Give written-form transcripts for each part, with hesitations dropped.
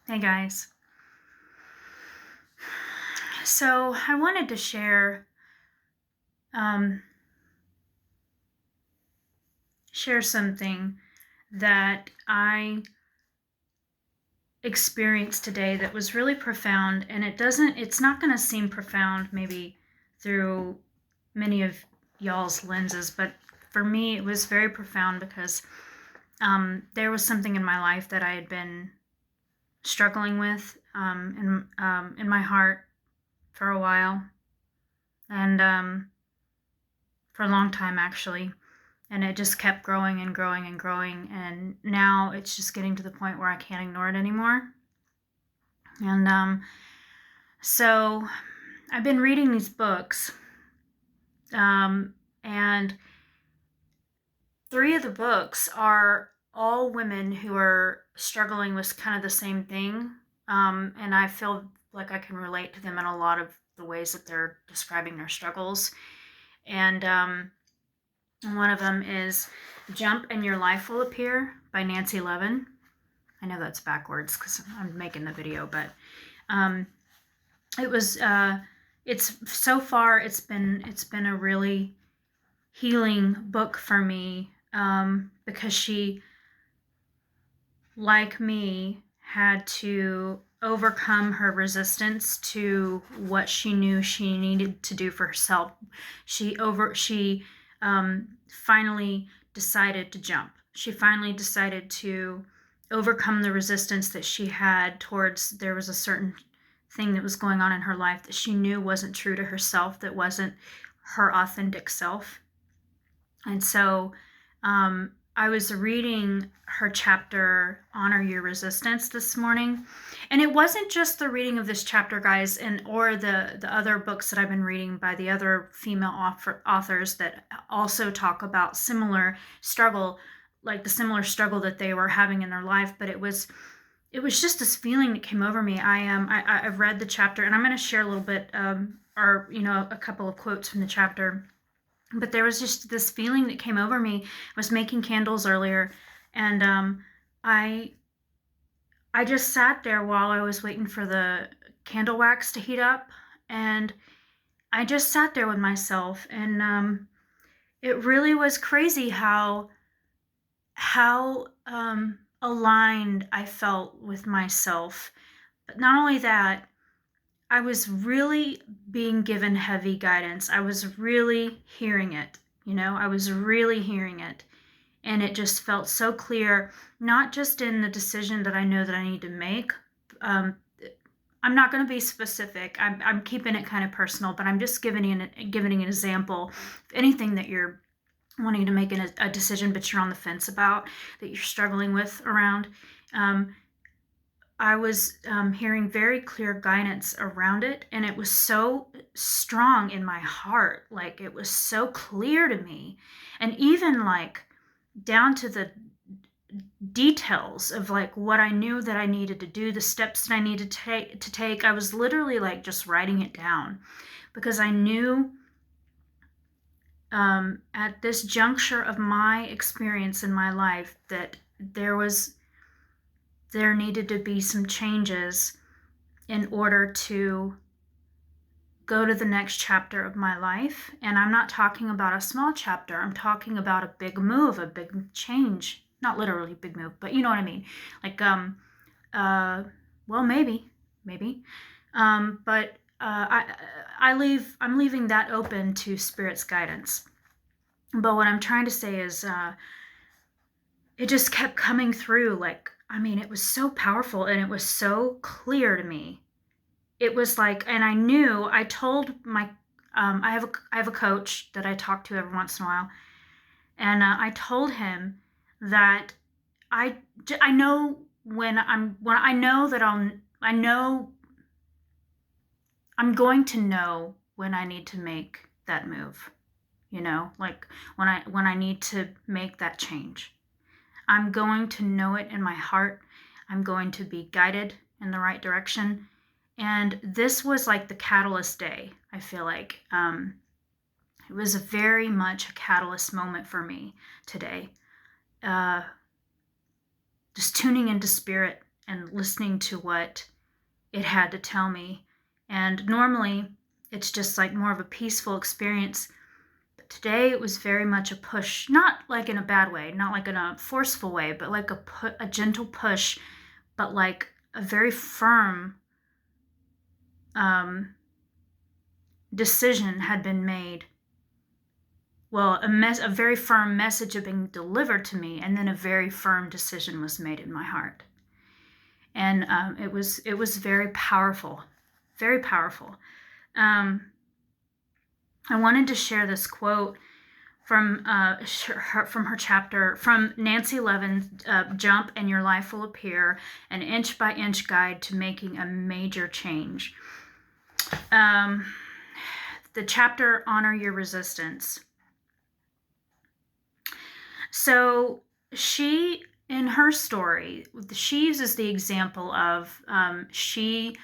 Hey guys. So I wanted to um, share something that I experienced today that was really profound, and it's not going to seem profound maybe through many of y'all's lenses, but for me it was very profound because there was something in my life that I had been struggling with in my heart for a while, and for a long time actually. And it just kept growing and growing and growing, and now it's just getting to the point where I can't ignore it anymore. And so I've been reading these books, and 3 of the books are all women who are struggling with kind of the same thing, and I feel like I can relate to them in a lot of the ways that they're describing their struggles. And one of them is Jump and Your Life Will Appear by Nancy Levin. I know that's backwards because I'm making the video, but it's so far it's been a really healing book for me, because she, like me, had to overcome her resistance to what she knew she needed to do for herself. She finally decided to jump. She finally decided to overcome the resistance that she had towards, there was a certain thing that was going on in her life that she knew wasn't true to herself, that wasn't her authentic self. And so I was reading her chapter, Honor Your Resistance, this morning. And it wasn't just the reading of this chapter, guys, or the other books that I've been reading by the other female authors that also talk about similar struggle, like the similar struggle that they were having in their life. But it was just this feeling that came over me. I've read the chapter, and I'm going to share a little bit, or a couple of quotes from the chapter. But there was just this feeling that came over me. I was making candles earlier, and I just sat there while I was waiting for the candle wax to heat up, and I just sat there with myself, and it really was crazy how aligned I felt with myself. But not only that, I was really being given heavy guidance. I was really hearing it. I was really hearing it. And it just felt so clear, not just in the decision that I know that I need to make. I'm not going to be specific. I'm keeping it kind of personal, but I'm just giving you an example. If anything that you're wanting to make a decision, but you're on the fence about, that you're struggling with around, I was hearing very clear guidance around it, and it was so strong in my heart. Like, it was so clear to me, and even like down to the details of like what I knew that I needed to do, the steps that I needed to take. I was literally like just writing it down, because I knew at this juncture of my experience in my life that there needed to be some changes in order to go to the next chapter of my life. And I'm not talking about a small chapter. I'm talking about a big move, a big change. Not literally big move, but you know what I mean. Like, well, maybe. But I'm leaving that open to Spirit's guidance. But what I'm trying to say is, it just kept coming through. Like, I mean, it was so powerful, and it was so clear to me. It was like, and I told my, I have a coach that I talk to every once in a while, and I told him that I know I'm going to know when I need to make that move, like when I need to make that change. I'm going to know it in my heart. I'm going to be guided in the right direction. And this was like the catalyst day, I feel like. It was very much a catalyst moment for me today. Just tuning into Spirit and listening to what it had to tell me. And normally it's just like more of a peaceful experience. But today it was very much a push, not like in a bad way, not like in a forceful way, but like a gentle push, but like a very firm decision had been made. Well, a very firm message had been delivered to me, and then a very firm decision was made in my heart. And it was very powerful, very powerful. I wanted to share this quote from her chapter, from Nancy Levin's Jump and Your Life Will Appear, an inch by inch guide to making a major change. The chapter, Honor Your Resistance. So she, in her story, she uses the example of she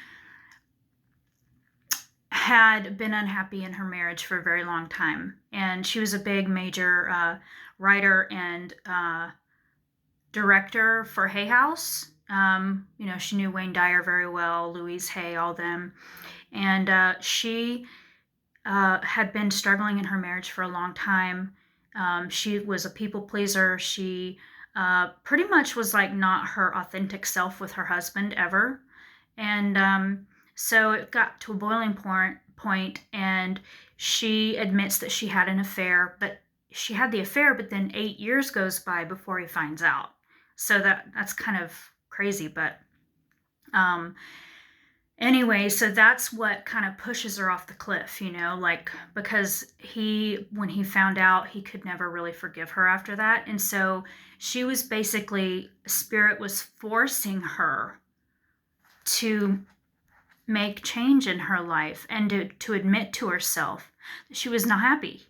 had been unhappy in her marriage for a very long time. And she was a big major writer and director for Hay House. She knew Wayne Dyer very well, Louise Hay, all them. And she had been struggling in her marriage for a long time. She was a people pleaser. She pretty much was like not her authentic self with her husband ever. And so it got to a boiling point, and she admits that she had an affair, but she had the affair, but then 8 years goes by before he finds out. So that's kind of crazy, but anyway, so that's what kind of pushes her off the cliff, like, because when he found out, he could never really forgive her after that. And so she was basically, Spirit was forcing her to make change in her life and to admit to herself that she was not happy,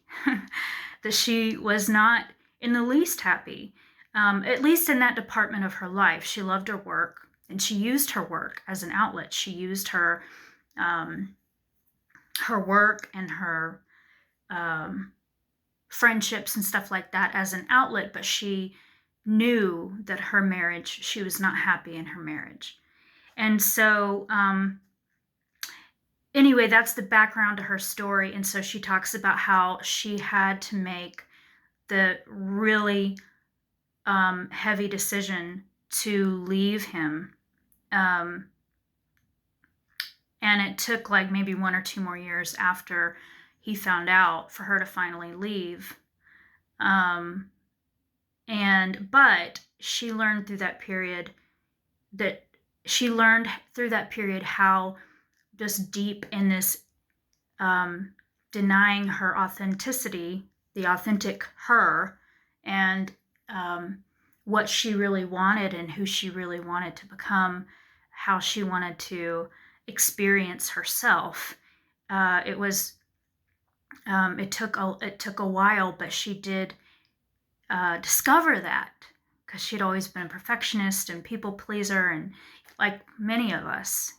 that she was not in the least happy, at least in that department of her life. She loved her work, and she used her work as an outlet. She used her work and her friendships and stuff like that as an outlet, but she knew that her marriage, she was not happy in her marriage. And so anyway, that's the background to her story. And so she talks about how she had to make the really heavy decision to leave him. And it took like maybe 1 or 2 more years after he found out for her to finally leave. But she learned through that period how just deep in this denying her authenticity, the authentic her, and what she really wanted and who she really wanted to become, how she wanted to experience herself. It took a while, but she did discover that, because she'd always been a perfectionist and people pleaser, and like many of us,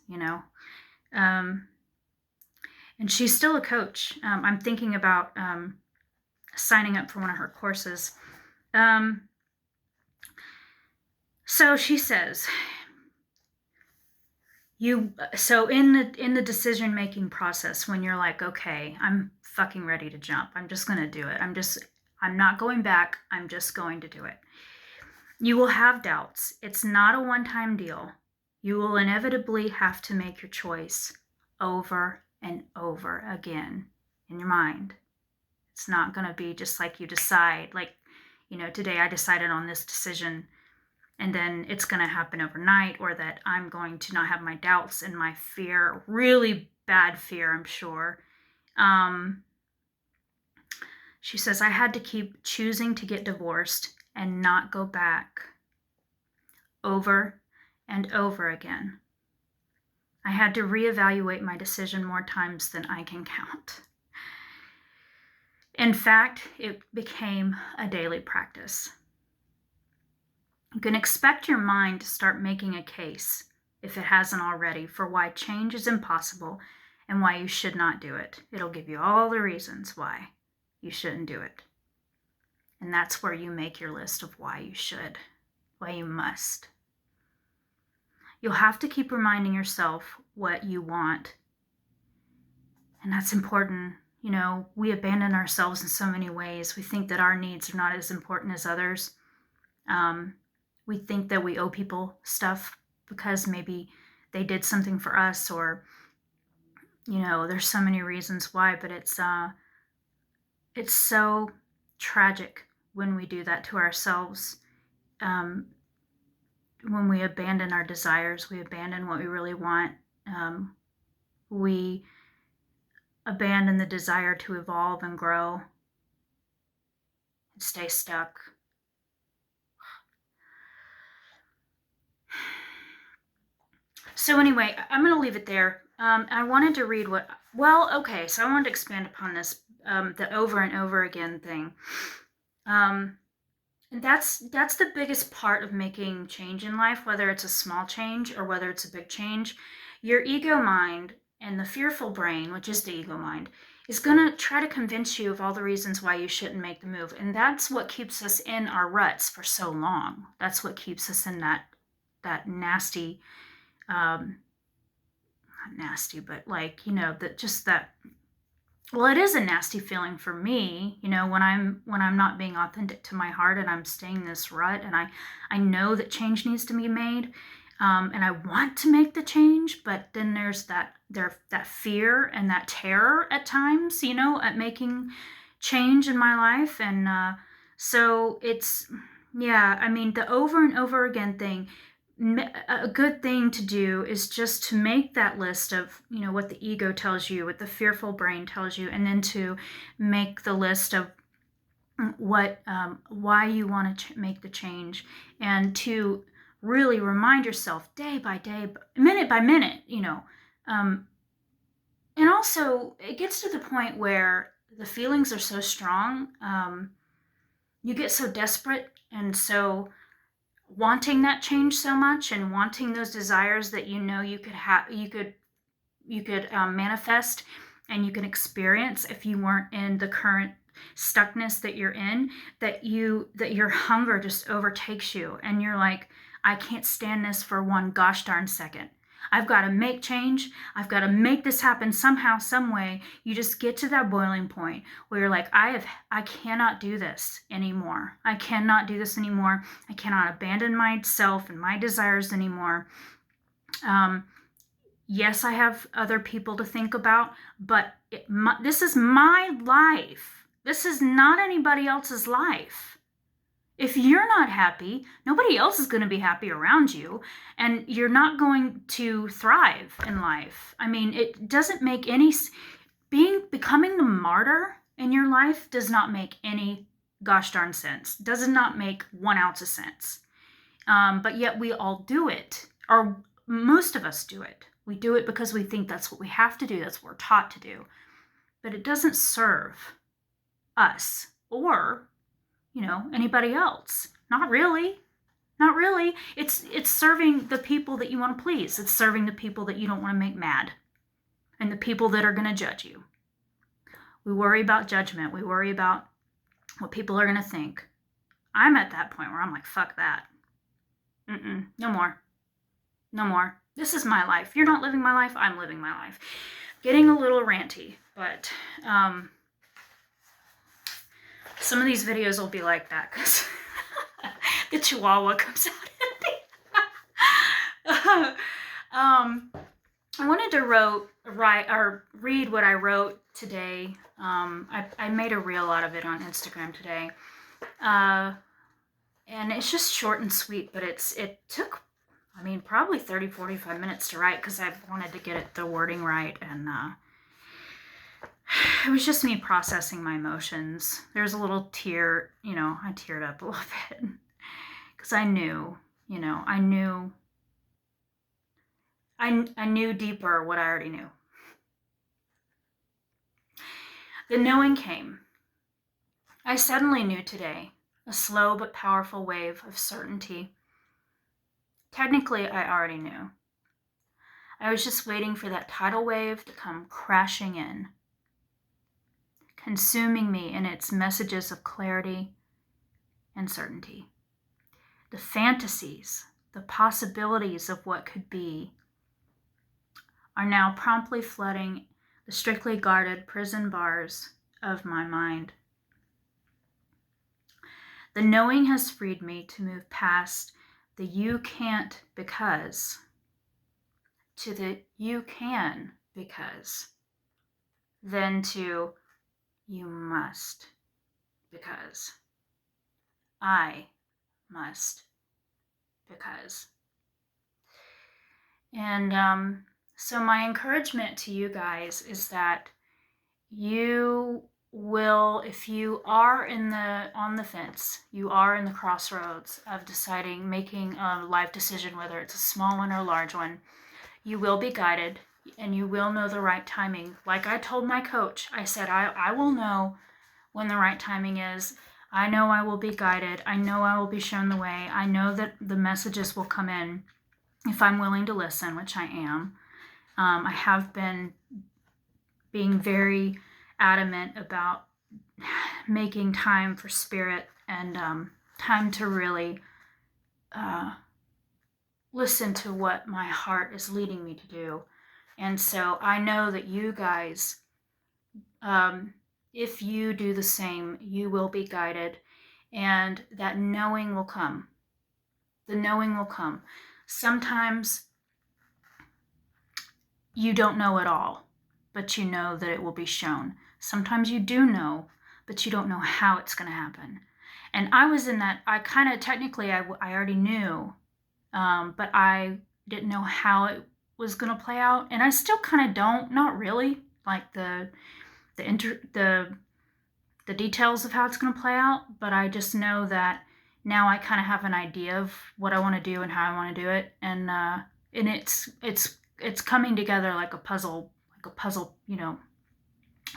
and she's still a coach. I'm thinking about signing up for one of her courses. So she says, so in the decision-making process, when you're like, okay, I'm fucking ready to jump, I'm just going to do it. I'm not going back. I'm just going to do it. You will have doubts. It's not a one-time deal. You will inevitably have to make your choice over and over again in your mind. It's not going to be just like you decide, like, today I decided on this decision, and then it's going to happen overnight, or that I'm going to not have my doubts and my fear, really bad fear, I'm sure. She says, I had to keep choosing to get divorced and not go back over and over again. I had to reevaluate my decision more times than I can count. In fact, it became a daily practice. You can expect your mind to start making a case, if it hasn't already, for why change is impossible and why you should not do it. It'll give you all the reasons why you shouldn't do it. And that's where you make your list of why you should, why you must. You'll have to keep reminding yourself what you want. And that's important. You know, we abandon ourselves in so many ways. We think that our needs are not as important as others. We think that we owe people stuff because maybe they did something for us, or, you know, there's so many reasons why, but it's so tragic when we do that to ourselves. When we abandon our desires, we abandon what we really want. We abandon the desire to evolve and grow and stay stuck. So anyway, I'm going to leave it there. I wanted to read so I wanted to expand upon this, the over and over again thing. And that's the biggest part of making change in life, whether it's a small change or whether it's a big change. Your ego mind and the fearful brain, which is the ego mind, is going to try to convince you of all the reasons why you shouldn't make the move. And that's what keeps us in our ruts for so long. That's what keeps us in that nasty, not nasty, but like, you know, well, it is a nasty feeling for me, you know, when I'm not being authentic to my heart and I'm staying in this rut, and I know that change needs to be made, and I want to make the change, but then there's that fear and that terror at times, you know, at making change in my life. And so it's, yeah, I mean, the over and over again thing, a good thing to do is just to make that list of, you know, what the ego tells you, what the fearful brain tells you, and then to make the list of what why you want to make the change, and to really remind yourself day by day, minute by minute, you know. And also, it gets to the point where the feelings are so strong, you get so desperate and so wanting that change so much, and wanting those desires that you know you could manifest and you can experience if you weren't in the current stuckness that you're in, that your hunger just overtakes you, and you're like, I can't stand this for one gosh darn second. I've got to make change. I've got to make this happen somehow, some way. You just get to that boiling point where you're like, I cannot do this anymore. I cannot do this anymore. I cannot abandon myself and my desires anymore. Yes, I have other people to think about, but this is my life. This is not anybody else's life. If you're not happy, nobody else is going to be happy around you, and you're not going to thrive in life. I mean, it doesn't make any, becoming the martyr in your life does not make any gosh darn sense. Does not make 1 ounce of sense. But yet we all do it, or most of us do it. We do it because we think that's what we have to do. That's what we're taught to do. But it doesn't serve us or, you know, anybody else. Not really. Not really. It's serving the people that you want to please. It's serving the people that you don't want to make mad, and the people that are going to judge you. We worry about judgment. We worry about what people are going to think. I'm at that point where I'm like, fuck that. No more. No more. This is my life. You're not living my life. I'm living my life. Getting a little ranty, but some of these videos will be like that because the Chihuahua comes out at me. I wanted to read what I wrote today. I made a reel out of it on Instagram today, and it's just short and sweet. But it took, I mean, probably 30-45 minutes to write because I wanted to get the wording right, and it was just me processing my emotions. There's a little tear, you know, I teared up a little bit because I knew deeper what I already knew. The knowing came. I suddenly knew today, a slow but powerful wave of certainty. Technically, I already knew. I was just waiting for that tidal wave to come crashing in, consuming me in its messages of clarity and certainty. The fantasies, the possibilities of what could be, are now promptly flooding the strictly guarded prison bars of my mind. The knowing has freed me to move past the you can't because to the you can because, then to you must because, I must because. And so my encouragement to you guys is that you will, if you are on the fence, you are in the crossroads of deciding, making a life decision, whether it's a small one or a large one, you will be guided and you will know the right timing. Like I told my coach, I said, I will know when the right timing is. I know I will be guided. I know I will be shown the way. I know that the messages will come in if I'm willing to listen, which I am. I have been being very adamant about making time for spirit and time to really listen to what my heart is leading me to do. And so I know that you guys, if you do the same, you will be guided, and that knowing will come. The knowing will come. Sometimes you don't know at all, but you know that it will be shown. Sometimes you do know, but you don't know how it's going to happen. And I was in that, I kind of, technically, I already knew, but I didn't know how it was going to play out. And I still kind of don't, not really, like the details of how it's going to play out, but I just know that now I kind of have an idea of what I want to do and how I want to do it. And it's coming together like a puzzle, you know,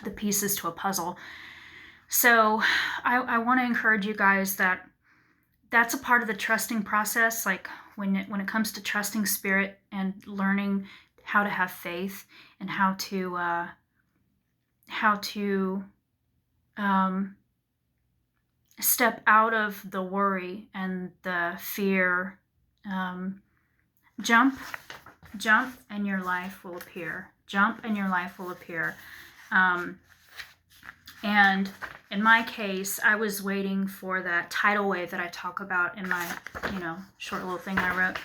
the pieces to a puzzle. So I want to encourage you guys that that's a part of the trusting process. Like when it comes to trusting spirit and learning how to have faith and how to step out of the worry and the fear. Jump and your life will appear. Jump and your life will appear. And in my case, I was waiting for that tidal wave that I talk about in my, short little thing I wrote.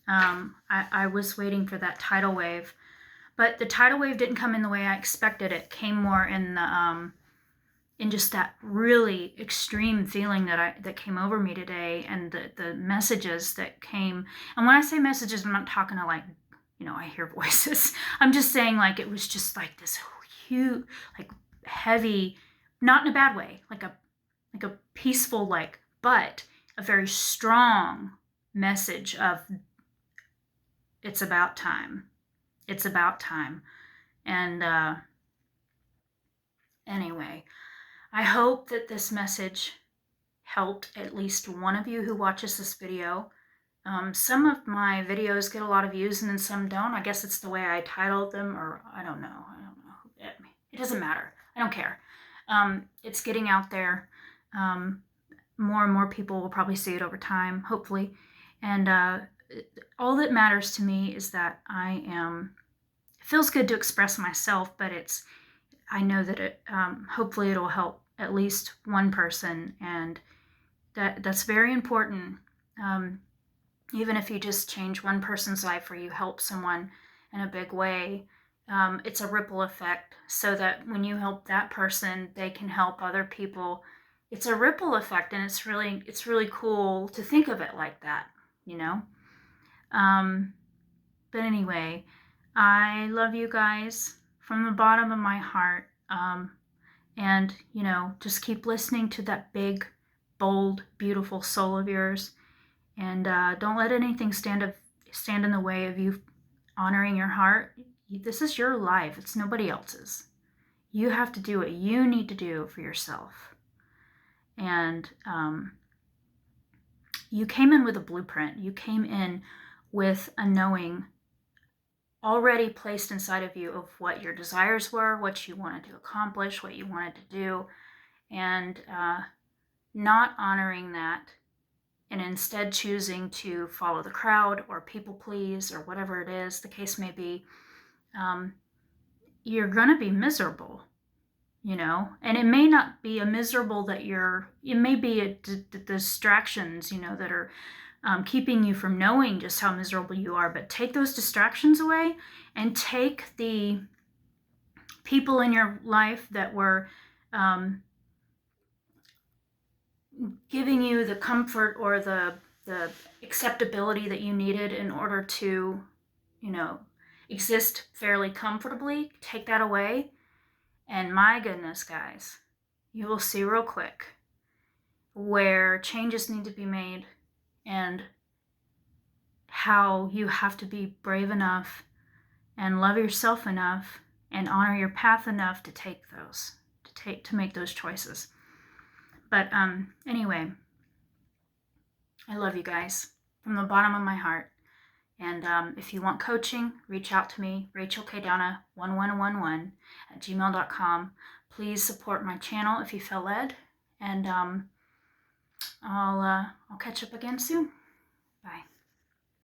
I was waiting for that tidal wave, but the tidal wave didn't come in the way I expected. It came more in the in just that really extreme feeling that came over me today, and the messages that came. And when I say messages, I'm not talking to like, I hear voices. I'm just saying like it was just like this huge, like heavy, not in a bad way, like a peaceful, like, but a very strong message of it's about time. It's about time. And anyway, I hope that this message helped at least one of you who watches this video. Some of my videos get a lot of views and then some don't. I guess it's the way I titled them, or I don't know. It doesn't matter. I don't care. It's getting out there. More and more people will probably see it over time, hopefully. And all that matters to me is that it feels good to express myself, but I know that it, hopefully it'll help at least one person, and that's very important. Even if you just change one person's life or you help someone in a big way, it's a ripple effect, so that when you help that person, they can help other people. It's a ripple effect, and it's really cool to think of it like that, But anyway, I love you guys from the bottom of my heart. And, just keep listening to that big, bold, beautiful soul of yours. And don't let anything stand in the way of you honoring your heart. This is your life. It's nobody else's. You have to do what you need to do for yourself. And you came in with a blueprint. You came in with a knowing already placed inside of you of what your desires were, what you wanted to accomplish, what you wanted to do, and not honoring that and instead choosing to follow the crowd or people please or whatever it is the case may be, you're going to be miserable, you know. And it may not be a miserable that it may be distractions, you know, that are keeping you from knowing just how miserable you are. But take those distractions away and take the people in your life that were giving you the comfort or the acceptability that you needed in order to, you know, exist fairly comfortably. Take that away, and my goodness, guys, you will see real quick where changes need to be made and how you have to be brave enough and love yourself enough and honor your path enough to take those, to make those choices. But anyway, I love you guys from the bottom of my heart. And if you want coaching, reach out to me, rachelkdowna1111@gmail.com. Please support my channel if you feel led. And I'll catch up again soon. Bye.